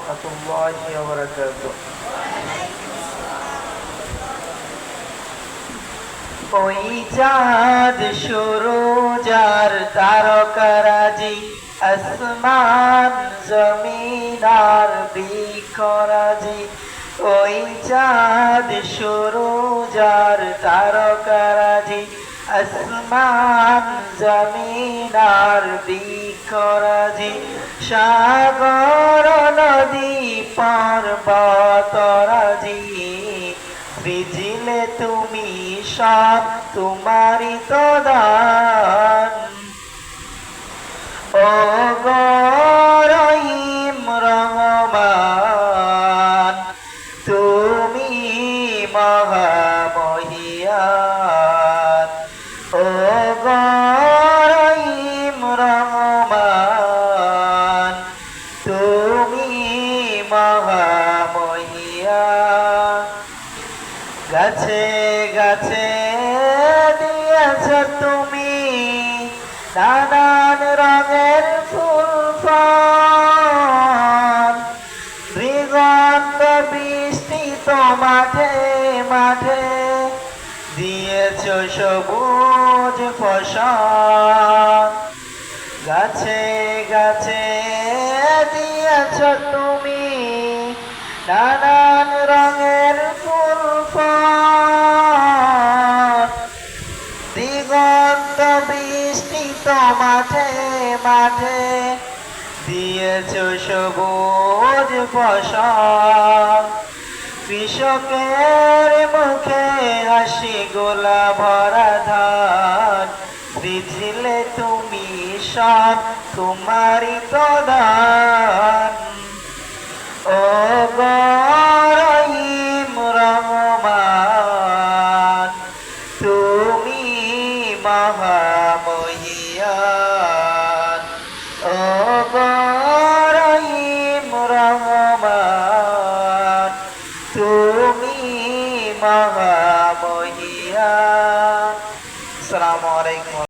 রাহমাতুল্লাহি ওয়া বারাকাতুহু। ওই চাঁদ সুরজ আর তারকারাজি, আসমান জমিন আর বৃক্ষরাজি। ওই চাঁদ সুরজ আর তারকারাজি, আসমান জমিন আর বৃক্ষরাজি। সাগর নদী পর্বতরাজি, সৃজিলে তুমি সব তোমারই তো দান। ও গো রহিম রহমান, তুমি মহামহিয়ান। ও গো রহিম রহমান, তুমি মহামহিয়ান। গাছে গাছে দিয়েছ তুমি নানান রঙের ফুল ফল, দিগন্ত বৃষ্টিত মাঠে মাঠে দিয়েছ সবুজ ফসল। গাছে গাছে দিয়েছ তুমি নানান রঙের ফুল ফল, দিগন্ত বৃষ্টিত মাঠে মাঠে দিয়েছ সবুজ ফসল। কৃষকের মুখে হাসি গোলা ভরা ধান, সৃজিলে তুমি সব তোমারই তো দান। ও গো রহিম রহমান, তুমি মহামহিয়ান। ও গো রহিম রহমান, তুমি মহামহিয়ান। আসসালামু আলাইকুম।